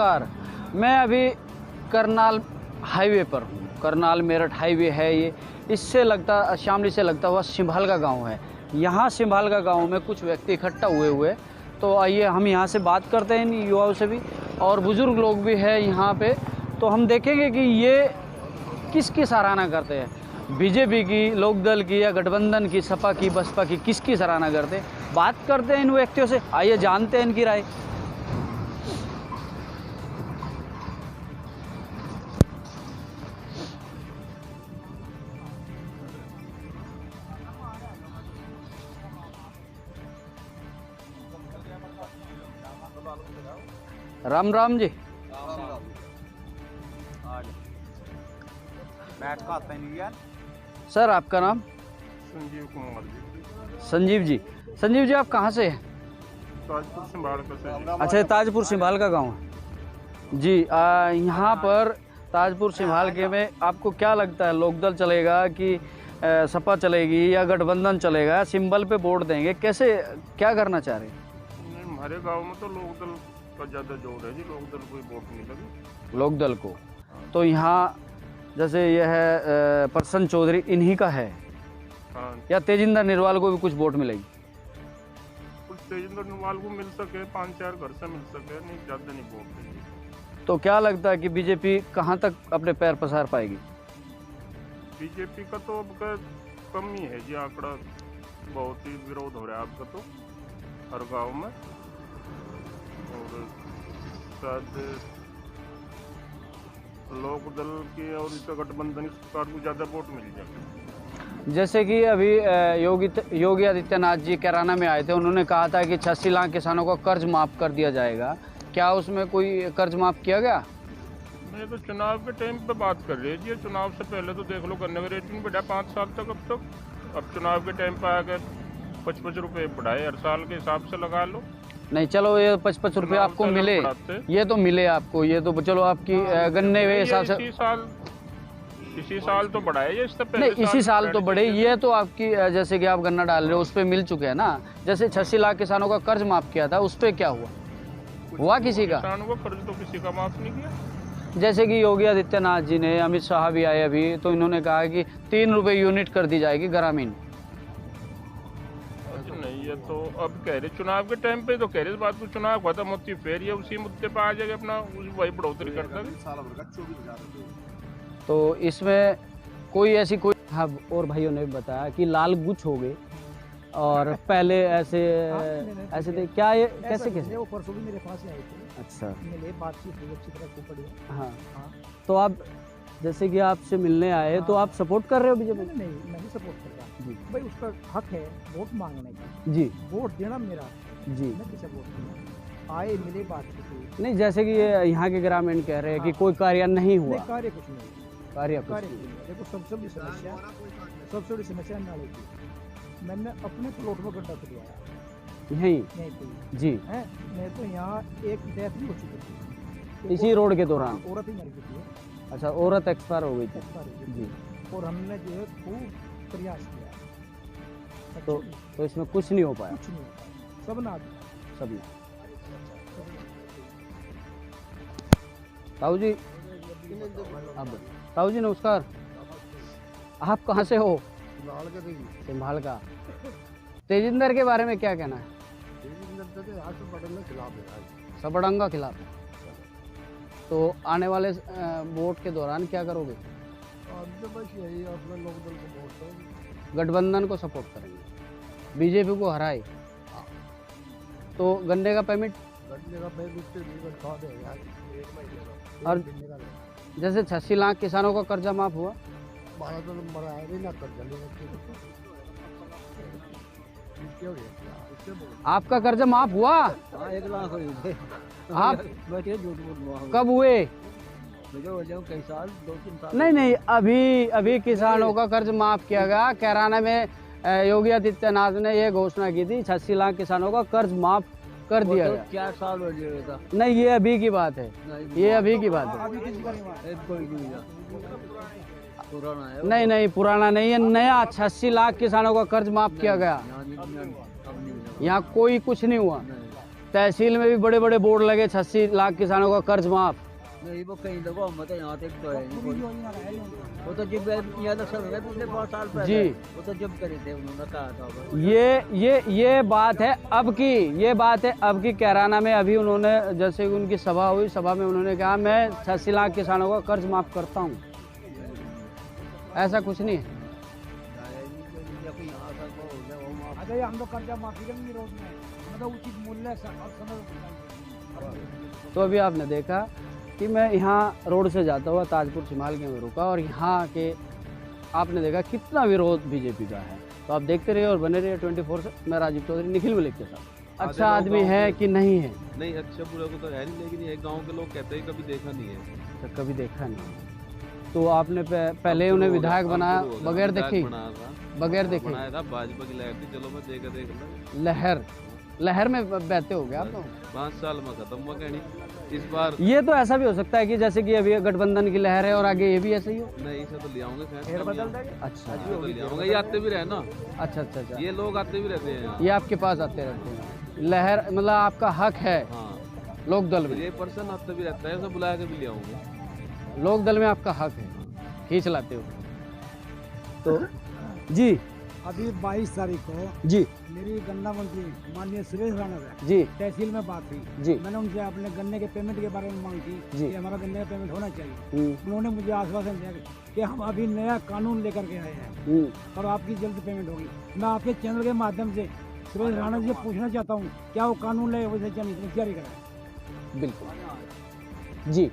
नमस्कार। मैं अभी करनाल हाईवे पर हूँ। करनाल मेरठ हाईवे है ये। इससे लगता शामली से लगता हुआ सिंभाल का गाँव है। यहाँ सिंभाल का गाँव में कुछ व्यक्ति इकट्ठा हुए तो आइए हम यहाँ से बात करते हैं इन युवाओं से भी, और बुज़ुर्ग लोग भी हैं यहाँ पे। तो हम देखेंगे कि ये किसकी सराहना करते हैं, बीजेपी की, लोकदल की या गठबंधन की, सपा की, बसपा की, किसकी सराहना करते हैं। बात करते हैं इन व्यक्तियों से, आइए जानते हैं इनकी राय। राम राम जी। सर आपका नाम? संजीव कुमार जी। संजीव जी आप कहाँ से हैं? ताजपुर सिंभाल का से। अच्छा, ताजपुर सिंभाल का गांव है जी। यहाँ पर ताजपुर सिंभाल के में आपको क्या लगता है, लोकदल चलेगा कि सपा चलेगी या गठबंधन चलेगा, सिंबल पे वोट देंगे, कैसे क्या करना चाह रहे हैं? हमारे गांव में तो लोकदल का ज़्यादा जोर है जी, लोकदल को ही वोट नहीं लगे। लोकदल को तो यहाँ जैसे यह है प्रसन्न चौधरी इन्हीं का है, हाँ, या तेजिंदर निर्वाल को भी कुछ वोट मिलेगी? कुछ तेजिंदर निर्वाल को मिल सके, 5-4 घर से मिल सके, नहीं ज़्यादा नहीं वोट देंगे। तो क्या लगता है कि बीजेपी कहाँ तक अपने पैर पसार पाएगी? बीजेपी का तो अब कम ही है जी, आंकड़ा बहुत ही विरोध हो रहा है आपका तो हर गांव में, और शायद लोकदल की और इस गठबंधन सरकार को ज़्यादा वोट मिल जाए। जैसे कि अभी योगी आदित्यनाथ जी कैराना में आए थे, उन्होंने कहा था कि 86 लाख किसानों का कर्ज माफ़ कर दिया जाएगा। क्या उसमें कोई कर्ज माफ़ किया गया? मैं तो चुनाव के टाइम पे बात कर रही है। चुनाव से पहले तो देख लो गन्ने का रेट नहीं बढ़ा 5 साल तक अब तक। अब चुनाव के टाइम पे आकर 55 रुपये बढ़ाए, हर साल के हिसाब से लगा लो। नहीं चलो, ये 55 रुपये आपको मिले, ये तो मिले आपको, ये तो चलो आपकी गन्ने के हिसाब से इसी साल तो बढ़ाए ये, इससे पहले नहीं इसी साल तो बढ़े, ये तो आपकी जैसे कि आप गन्ना डाल रहे हो उस पर मिल चुके हैं ना। जैसे 86 लाख किसानों का कर्ज माफ़ किया था, उस पर क्या हुआ किसी का? किसानों का कर्ज तो किसी का माफ़ नहीं किया। जैसे कि योगी आदित्यनाथ जी ने, अमित शाह भी आए अभी, तो इन्होंने कहा कि 3 रुपये यूनिट कर दी जाएगी ग्रामीण। नहीं, ये तो अब कह रहे चुनाव के टाइम पे तो कह रहे, बात को चुनाव खत्म होती फिर ये उसी मुद्दे पे आ जाएगा, अपना वही बढ़ोतरी करता है। तो इसमें कोई ऐसी कोई, हाँ, और भाइयों ने भी बताया कि लाल गुच हो गए और पहले ऐसे थे क्या, ये कैसे वो परसों भी मेरे पास आए थे। अच्छा, मिले, बातचीत हुई अच्छी तरह, खूब बढ़िया। हाँ, तो आप जैसे कि आपसे मिलने आए तो आप सपोर्ट कर रहे हो बीजेपी? नहीं, मैं नहीं सपोर्ट करता जी। भाई, उसका हक है वोट मांगने का जी, वोट देना मेरा जी। मैं किसे वोट दूंगा? आए मिले, बातचीत हुई। नहीं, जैसे कि ये यहाँ के ग्रामीण कह रहे हैं कि कोई कार्य नहीं हुआ। नहीं, कार्य कुछ नहीं, कार्य कार्य कुछ नहीं। देखो सबसे बड़ी समस्या नाले की, मैंने अपने प्लॉट में गड्ढा खुदवाया यहीं तो जी है। मैं तो यहाँ एक डेथ भी हो चुकी थी इसी रोड के दौरान। औरत ही मर गई थी। अच्छा, औरत एक्सपायर हो गई थी जी। और हमने जो है खूब प्रयास किया, तो इसमें कुछ नहीं हो पाया? कुछ नहीं हो पाया, सब ना सब नहीं। ताऊ जी, अब ताऊ जी नमस्कार, आप कहाँ से हो? सिंभाल का। तेजिंदर के बारे में क्या कहना है? सबड़ंगा खिलाफ है। तो आने वाले वोट के दौरान क्या करोगे? गठबंधन को सपोर्ट करेंगे, बीजेपी को हराए तो गन्ने का पेमेंट और जैसे 86 लाख किसानों का कर्जा माफ हुआ, आपका कर्जा माफ हुआ? 1 लाख आप झूठ कब हुए? कई साल, 2-3 साल। नहीं, अभी किसानों का कर्ज माफ किया गया। कैराना में योगी आदित्यनाथ ने ये घोषणा की थी, 86 लाख किसानों का कर्ज माफ कर दिया गया। 4 साल हो गया। नहीं, ये अभी की बात है, ये अभी की बात है। नहीं, पुराना नहीं है, नया 86 लाख किसानों का कर्ज माफ किया गया। यहाँ कोई कुछ नहीं हुआ। तहसील में भी बड़े बड़े बोर्ड लगे, 86 लाख किसानों का कर्ज माफ। नहीं वो कहीं दफा मत यहाँ तक तो है नहीं पूरी कोई। योजना है नहीं। वो तो जब यहाँ तक सब है पिछले 5 साल पहले जी। वो तो जब करे थे उन्होंने कहा था वो। ये बात है अब की, ये बात है अब की कैराना में। अभी उन्होंने जैसे उनकी सभा हुई, सभा में उन्होंने कहा मैं 86 लाख किसानों का कर्ज माफ करता हूँ। ऐसा कुछ नहीं है। अरे हम लोग कर्जा माफी का विरोध में मतलब उचित मूल्य समय। तो अभी आपने देखा कि मैं यहाँ रोड से जाता हुआ ताजपुर छिमाल के में रुका और यहाँ के आपने देखा कितना विरोध बीजेपी का है। तो आप देखते रहिए और बने रहिए 24 से। मैं राजीव चौधरी, निखिल मलिक के साथ। अच्छा आदमी है कि नहीं है? नहीं, अच्छा बुरा को तो है नहीं, लेकिन ये गांव के लोग कहते हैं कभी देखा नहीं है। तो कभी देखा नहीं। तो आपने पहले उन्हें विधायक बनाया बगैर देखे? बगैर देखे बनाया था, भाजपा की लहर थी, चलो मैं देख लहर में बहते हो गया आप लोग। 5 साल में खत्म हुआ कहानी। इस बार ये तो ऐसा भी हो सकता है कि जैसे कि अभी गठबंधन की लहर है और आगे ये भी ऐसे ही हो। नहीं, इसे तो ले आऊंगे फिर बदल देंगे। अच्छा तो ले आऊंगे, ये आते भी रहे ना। अच्छा अच्छा अच्छा, ये लोग आते भी रहते हैं यहाँ। ये आपके पास आते रहते हैं। लहर मतलब आपका हक है हाँ, लोक दल में। ये पर्सन आते भी रहता है, उसे बुला के भी ले आऊंगे। लोक दल में आपका हक है, खींच लाते हो। तो जी अभी 22 तारीख को जी मेरी गन्ना मंत्री माननीय सुरेश राणा से जी तहसील में बात हुई। जी मैंने उनसे अपने गन्ने के पेमेंट के बारे में मांग की जी। कि हमारा गन्ने का पेमेंट होना चाहिए। उन्होंने मुझे आश्वासन दिया कि हम अभी नया कानून लेकर के आए हैं और आपकी जल्द पेमेंट होगी। मैं आपके चैनल के माध्यम से सुरेश राणा जी से पूछना चाहता हूँ, क्या वो कानून ले वैसे जारी करें? बिल्कुल जी।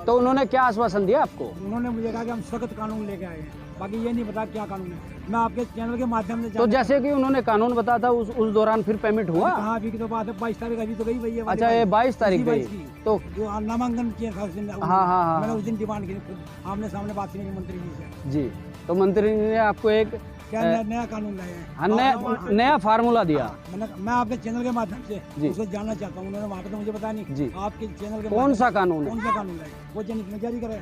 तो उन्होंने क्या आश्वासन दिया आपको? उन्होंने मुझे कहा कि हम सख्त कानून लेके आए हैं, बाकी ये नहीं पता क्या कानून है। मैं आपके चैनल के माध्यम से तो जैसे कि उन्होंने कानून बताया था उस दौरान फिर पेमेंट हुआ? हाँ अभी की तो बात है, 22 तारीख अभी तो गई भैया। अच्छा ये 22 तारीख गई तो जो नामांकन किया था उस दिन। हाँ। मैंने उस दिन डिमांड की आमने सामने बात की मंत्री जी से। जी, तो मंत्री जी ने आपको एक क्या नया कानून लाए हैं, नया फार्मूला दिया। मैं आपके चैनल के माध्यम से जी। उसको जानना चाहता हूँ। उन्होंने वहाँ पे तो मुझे बताया नहीं। जी। आपके चैनल के कौन सा कानून है? कौन सा कानून लाए वो जारी करे?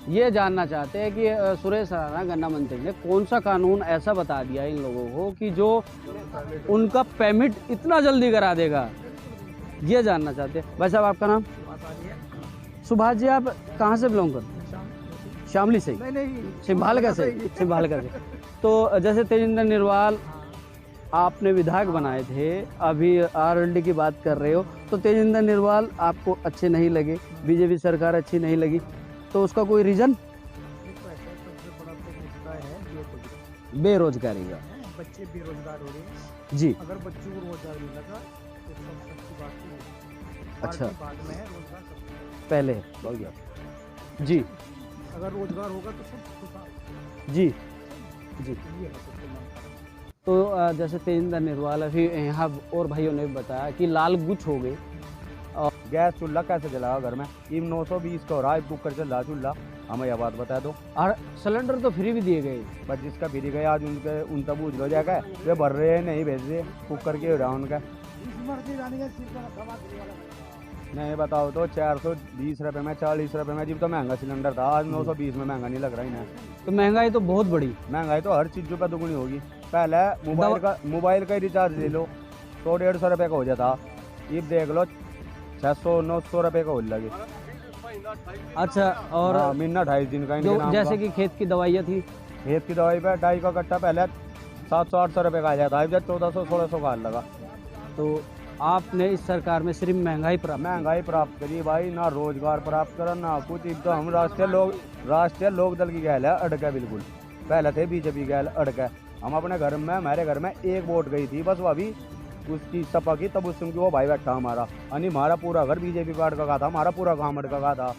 ये जानना चाहते हैं कि सुरेश राणा गन्ना मंत्री ने कौन सा कानून ऐसा बता दिया इन लोगों को कि जो उनका पेमेंट इतना जल्दी करा देगा, ये जानना चाहते हैं। भाई साहब आपका नाम? सुभाष जी। आप कहाँ से बिलोंग करते हैं? शामली से? सिंभालगा से? सिंभालगा से। तो जैसे तेजिंदर निर्वाल आपने विधायक बनाए थे, अभी आरएलडी की बात कर रहे हो, तो तेजिंदर निर्वाल आपको अच्छे नहीं लगे, बीजेपी सरकार अच्छी नहीं लगी, तो उसका कोई रीजन? बेरोजगारी का। बच्चे बेरोजगार हो रहे हैं जी। अगर बच्चों को रोजगार मिल लगा तो सब सच्ची बात नहीं। अच्छा। बाद में है रोजगार पहले जी। अगर रोजगार होगा तो सब खुशहाल। जी जी। ये है सबसे मानता हूं। तो जैसे तेजिंदर निर्वाल अभी यहाँ और भाइयों ने बताया कि लाल गुच हो गए। गैस चूल्हा कैसे जलाओ घर में? इन 920 का हो रहा है, बुक कर चल रहा चूल्हा। हमें यह बात बता दो। और सिलेंडर तो फ्री भी दिए गए। बस जिसका फ्री गया आज उनके उनका बूझ लो जाएगा, वे भर रहे हैं नहीं भेज रहे, बुक करके हो रहा उनका। नहीं बताओ तो 420 रुपये में, 40 रुपये में, जब तो महंगा सिलेंडर था, आज 920 में महंगा नहीं लग रहा इन्हें। तो महंगाई तो बहुत बड़ी। महंगाई तो हर चीज़ों पर दुगनी होगी। पहले मोबाइल का रिचार्ज ले लो 100-150 रुपये का हो जाता, ये देख लो 600-900 रुपये का हो लगे। अच्छा। और महीना 2.5 दिन का जो इनके नाम जैसे का। कि खेत की दवाइयाँ थी, खेत की दवाई पे 2.5 का कट्टा पहले 700-800 रुपये का आ जाता है, जब 1400-1600 का लगा। तो आपने इस सरकार में सिर्फ महंगाई प्राप्त करी भाई, ना रोजगार प्राप्त करा ना कुछ। एक तो हम राष्ट्रीय लोक दल की गैल है अड़का, बिल्कुल पहले थे बीजेपी गैल अड़का। हम अपने घर में, हमारे घर में एक वोट गई थी बस, वो अभी उसकी सपा की, तब उसमें वो भाई बैठा हमारा, यानी हमारा पूरा घर बीजेपी पार्ट का था, हमारा पूरा गाँव अड़का का था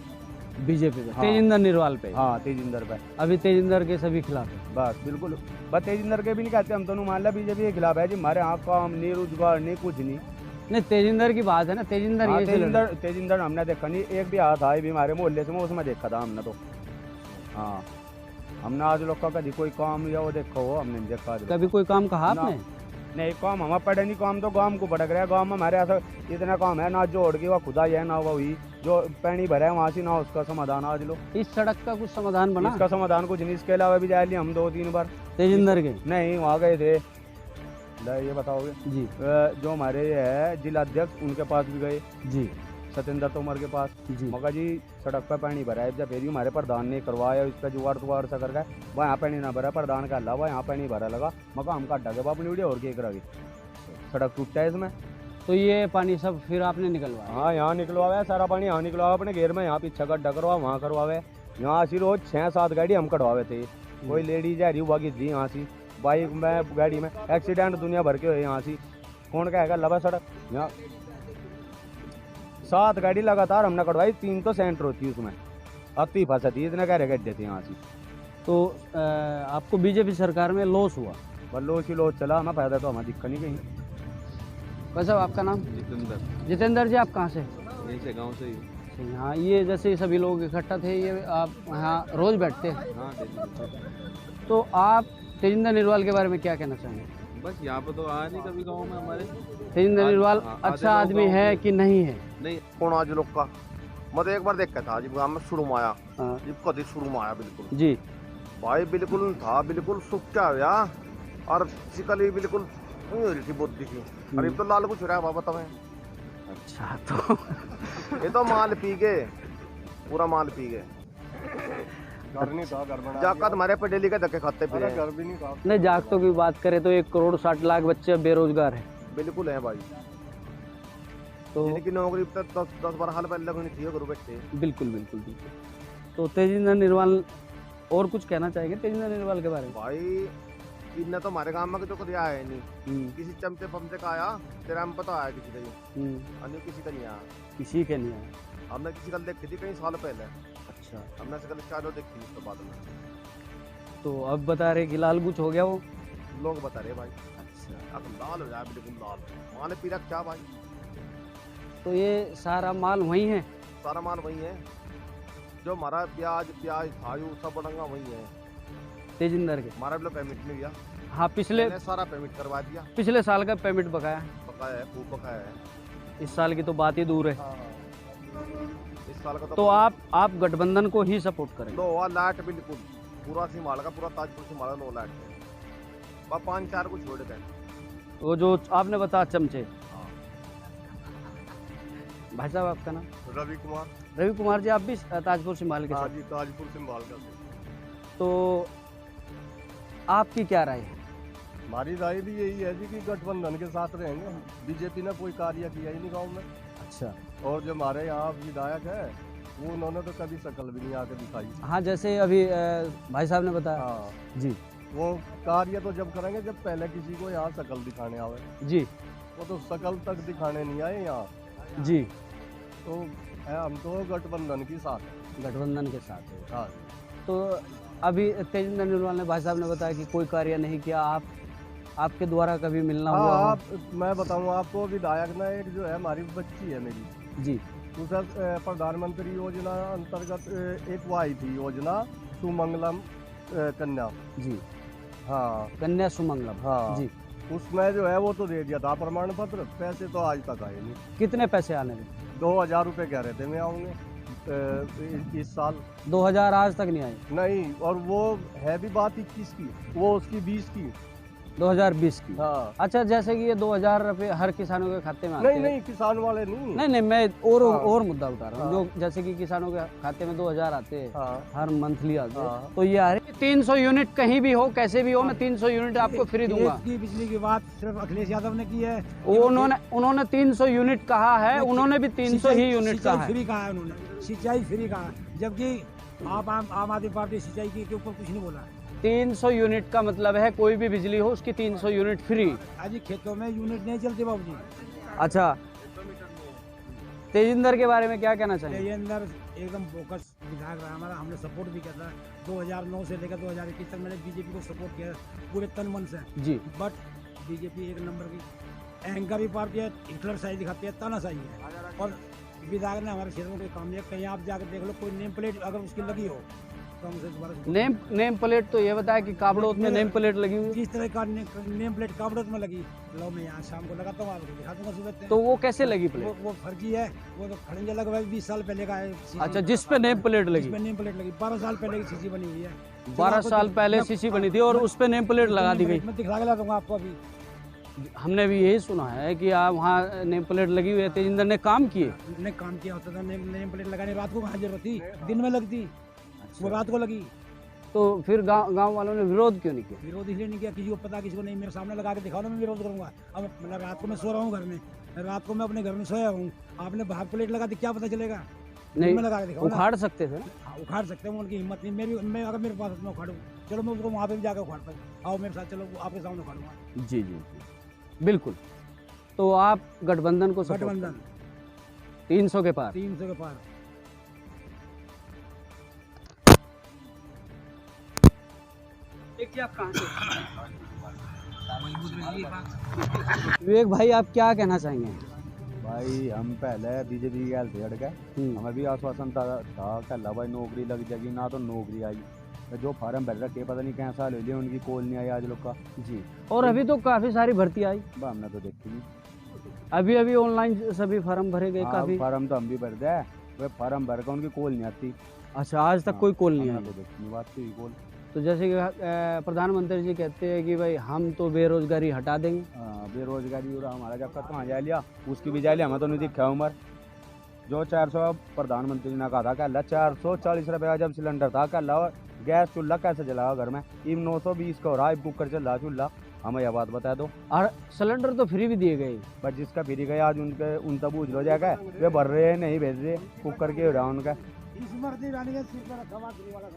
बीजेपी पे। हाँ। तेजिंदर निर्वाल पे? हाँ तेजिंदर पे। अभी तेजिंदर के सभी खिलाफ है। बस बिल्कुल, बस तेजिंदर के भी नहीं कहते हम, तो मान लिया बीजेपी के खिलाफ है जी। हमारे यहाँ काम नहीं, रोजगार नहीं, कुछ नहीं। नहीं, तेजिंदर की बात है ना। तेजिंदर हाँ, ये से लड़ा। तेजिंदर हमने देखा नहीं, एक भी आया था ये भी हमारे मोहल्ले से, मैं उसमें देखा था हमने तो। हाँ, हमने आज लोग का कभी कोई काम या वो देखा हो, हमने नहीं देखा आज। कभी कोई काम कहा आपने? नहीं, काम हमारा पड़े नहीं, काम तो गांव को भटक रहा है। गांव में हमारे ऐसा इतना काम है ना, जोड़ के वह खुदाई है ना, वो हुई जो पैनी भरा है वहाँ से ना, उसका समाधान आज लो। इस सड़क का कुछ समाधान बना? इसका समाधान कुछ नहीं, इसके अलावा भी जाए लिए हम 2-3 बार तेजिंदर के? नहीं, वहाँ गए थे ये बताओगे जी जो हमारे ये है जिला अध्यक्ष उनके पास भी गए, जी सत्येंद्र तोमर के पास। जी मगर जी सड़क पे पानी भरा है, जब फिर हमारे प्रधान ने करवाया इस पर जुगाड़ सा करके वहाँ यहाँ पानी ना भरा, प्रधान का अलावा यहाँ पानी भरा लगा, मगर हम काटा के अपनी वीडियो और क्या करेंगे, सड़क टूटता है इसमें। तो ये पानी सब फिर आपने निकलवाया? हाँ यहाँ निकलवाया है, सारा पानी यहाँ निकलवाया अपने घेर में, यहाँ पीछे गड्ढा करवा वहाँ करवावे। यहाँ से रोज 6-7 गाड़ी हम कटवावे थे। कोई लेडीज जा रही हुआ की थी यहाँ से बाइक में गाड़ी में, एक्सीडेंट दुनिया भर के हुए यहाँ से, कौन कहेगा लबा सड़क। यहाँ 7 गाड़ी लगातार हमने कटवाई, 3 तो सेंटर होती है उसमें, अति फंसती इतने कह रहे गड्ढे थे यहाँ से। तो आपको बीजेपी सरकार में लॉस हुआ? बल्लो सी लोग चला, हमें फायदा तो हमें दिक्कत नहीं कहीं। भाई साहब आपका नाम? जितेंद्र, जितेंद्र जी, आप कहाँ से? यहीं से गांव से ही। यहाँ ये जैसे सभी लोग इकट्ठा थे, ये आप यहाँ रोज बैठते हैं? हाँ डेली। तो आप तेजिंदर निर्वाल के बारे में क्या कहना चाहेंगे? बस यहाँ पे तो आया नहीं कभी गांव में हमारे। तेजिंदर निर्वाल हाँ, अच्छा आधे लोग आदमी गाँव है में- कि नहीं है? नहीं कौन आज लोग का मैं तो एक बार देख के था जब गाँव में शुरू में आया, हाँ, जब कभी शुरू में आया बिल्कुल जी भाई बिल्कुल था, बिल्कुल सुक्का हुआ और शिकली बिल्कुल नहीं हो रही थी बुद्धि की। और ये तो लाल कुछ हो रहा है बाबा तुम्हें, अच्छा। तो ये तो माल पी गए, पूरा माल पी गए, घर नहीं था, घर बना जाकर तुम्हारे पे डेली के धक्के खाते फिर दिया। घर भी नहीं था। नहीं, जागतों की बात करें तो 1,60,00,000 बच्चे बेरोजगार हैं। बिल्कुल है भाई, तो जिनकी नौकरी तक 10-12 साल पहले लगनी थी घर बैठे। बिल्कुल बिल्कुल बिल्कुल। तो तेजिंदर निर्वाल और कुछ कहना चाहेंगे तेजिंदर निर्वाल के बारे में? भाई इनने तो हमारे गाँव में तो कभी आया है नहीं, हम्म, किसी चमचे पमचे का आया तेरा हम पता आया किसी का ही, अन्य किसी का नहीं आया। किसी के नहीं आया। हमने किसी का देखी थी कई साल पहले, अच्छा, हमने सकल चारों देखी उसके बाद में तो अब बता रहे कि लाल कुछ हो गया वो? लोग बता रहे भाई अच्छा, अब लाल हो जाए बिल्कुल लाल, माने पीरा क्या भाई, तो ये सारा माल वही है? सारा माल वही है, जो हमारा प्याज था यू सब बड़ंगा वही है। तेजिंदर के? हमारा भी पेमेंट नहीं दिया, हाँ, पिछले मैंने सारा पेमेंट करवा दिया, पिछले साल का पेमेंट बकाया। बकाया है, खूब बकाया है। इस साल की तो बात ही दूर है। इस साल का तो आप गठबंधन को ही सपोर्ट करें? लो लाट बिल्कुल पूरा सिमाल का, पूरा ताजपुर सिमाल लो लाट है, 5-4 को छोड़ गए। वो जो आपने बताया चमचे। भाई साहब आपका नाम? रवि कुमार। रवि कुमार जी, आप भी ताजपुर सिंभाल के हाँ साथ? जी, ताजपुर सिंभाल का से। तो आपकी क्या राय है? हमारी राय भी यही है जी कि गठबंधन के साथ रहेंगे। बीजेपी ने कोई कार्य किया ही नहीं गाँव में, अच्छा, और जो हमारे यहाँ विधायक है वो उन्होंने तो कभी शकल भी नहीं आके दिखाई। हाँ, जैसे अभी भाई साहब ने बताया। हाँ, जी वो कार्य तो जब करेंगे जब पहले किसी को यहाँ शकल दिखाने आवे, जी वो तो शकल तक दिखाने नहीं आए यहाँ। जी, तो हम तो गठबंधन के साथ हैं। गठबंधन के साथ है। हाँ, तो अभी तेजिंदर निर्वाल ने, भाई साहब ने बताया कि कोई कार्य नहीं किया। आपके द्वारा कभी मिलना हुआ हो? आप मैं बताऊँ आपको, विधायक ने एक जो है हमारी बच्ची है मेरी, जी दूसरा प्रधानमंत्री योजना अंतर्गत एक वो आई थी योजना सुमंगलम कन्या। जी, हाँ कन्या सुमंगलम। हाँ जी, उसमें जो है वो तो दे दिया था प्रमाण पत्र, पैसे तो आज तक आए नहीं। कितने पैसे आने में? 2000 रुपये कह रहे थे मैं आऊँगे इस साल, 2000 आज तक नहीं आए? नहीं, और वो है भी बात 21 की, वो उसकी 20 की। 2020 की? हाँ, अच्छा, जैसे कि ये 2000 रुपये हर किसानों के खाते में आते नहीं हैं? नहीं, किसान वाले नहीं। नहीं नहीं, मैं और हाँ। मुद्दा उठा रहा हूँ। जो जैसे कि किसानों के खाते में 2000 आते हैं, हाँ, हर मंथली आते हैं, हाँ। तो ये आ रही 300 यूनिट कहीं भी हो, कैसे भी हो, मैं 300 यूनिट आपको फ्री दूंगा। देश की बिजली की बात सिर्फ अखिलेश यादव ने की है। उन्होंने 300 यूनिट कहा है, उन्होंने भी 300 ही यूनिट कहा है। फ्री कहा है उन्होंने, सिंचाई फ्री कहा, जबकि आप आम आदमी पार्टी सिंचाई के ऊपर कुछ नहीं बोला। 300 यूनिट का मतलब है कोई भी बिजली हो उसकी 300 यूनिट फ्री। आज खेतों में यूनिट नहीं चलते बाबू जी। अच्छा, तेजिंदर के बारे में क्या कहना चाहिए? ये अंदर एकदम फोकस विधायक रहा हमारा, हमने सपोर्ट भी किया था 2009 से लेकर 2021 तक। मैंने बीजेपी को सपोर्ट किया पूरे तन मन से, जी, बट बीजेपी एक नंबर की अहंकारी पार्टी है, हिटलर साइज दिखाती है, तानाशाही है। और विधायक ने हमारे क्षेत्र में कोई काम नहीं किया। कहीं आप जाकर देख लो, कोई नेम प्लेट अगर उसकी लगी हो तो हमसे दोबारा नेम प्लेट तो ये बताया कि काबड़ोत में नेम प्लेट लगी हुई है। जिस तरह का नेम प्लेट काबड़ोत में लगी, लो मैं यहाँ शाम को लगाता हूँ, आपको दिखा दूंगा सुबह। तो वो कैसे लगी प्लेट? वो फर्जी है, वो तो खड़ंजा लगभग 20 साल पहले का है। अच्छा, जिस पे नेम प्लेट लगी? जिस पे नेम प्लेट लगी 12 साल पहले की सीसी बनी हुई है। 12 साल पहले सीसी बनी थी और उस पे नेम प्लेट लगा दी गई। मैं दिखा के ला दूंगा आपको अभी। हमने भी यही सुना है कि आप वहाँ नेम प्लेट लगी हुई है, तेजिंदर ने काम किए। ने काम किया होता था, नेम प्लेट लगाने रात को कहाँ जरूरत थी, दिन में लगती, वो रात को लगी। तो फिर गांव वालों ने विरोध क्यों नहीं किया? विरोध इसलिए नहीं किया, किसी को पता किसी को नहीं, मेरे सामने लगा के दिखाओ ना, मैं विरोध करूंगा। अब मतलब रात को मैं सो रहा हूँ घर में, रात को मैं अपने घर में सोया हूँ, आपने बाहर प्लेट लगा दी, क्या पता चलेगा? नहीं, मैं लगा के दिखाओ ना। उखाड़ सकते थे ना? हाँ, उखाड़ सकते हैं, उनकी हिम्मत नहीं। मैं अगर मेरे पास मैं उखाड़ूँ, चलो मैं उसको वहाँ पे भी जाकर उखाड़ता हूँ, आओ मेरे साथ, चलो आपके सामने उखाड़ूंगा। जी जी बिल्कुल। तो आप गठबंधन को support गठबंधन करें। 300 के पार। 300 के पार। विवेक भाई, आप क्या कहना चाहेंगे? भाई हम पहले बीजेपी की गैल थे अड़के, हमें भी आश्वासन था कल भाई नौकरी लग जाएगी, ना तो नौकरी आई। तो जो फार्म भर रखे पता नहीं कैसा ले लिए, उनकी कॉल नहीं आई आज लोग का जी। और अभी तो काफी सारी भर्ती आई, हमने तो देखी नहीं। अभी ऑनलाइन सभी फार्म भरे गए। काफी फार्म तो हम भी भर दे, वे फार्म भर कर उनकी कॉल नहीं आती। अच्छा, आज तक कोई कॉल नहीं हमने आई। तो देखी नहीं, बात तो ही कॉल। तो जैसे कि प्रधानमंत्री जी कहते हैं कि भाई हम तो बेरोजगारी हटा देंगे। बेरोजगारी और हमारा जब तक कहाँ जा लिया, उसकी भी जा लिया, हमें तो नहीं दिखा उम्र। जो 400 प्रधानमंत्री ने कहा था कल 440 रुपया जब सिलेंडर था कल, गैस चूल्हा कैसे जलाओ घर में, इन 920 का हो रहा है, कुकर चल रहा चूल्हा। हमें यह बात बता दो। और सिलेंडर तो फ्री भी दिए गए, बस जिसका फ्री गया आज उनके उनका बूझ लो जाएगा, वे भर रहे हैं नहीं भेज रहे, कुकर के हो रहा उनका। इस मर्दी रानी का सिर पर रखा हुआ फ्री वाला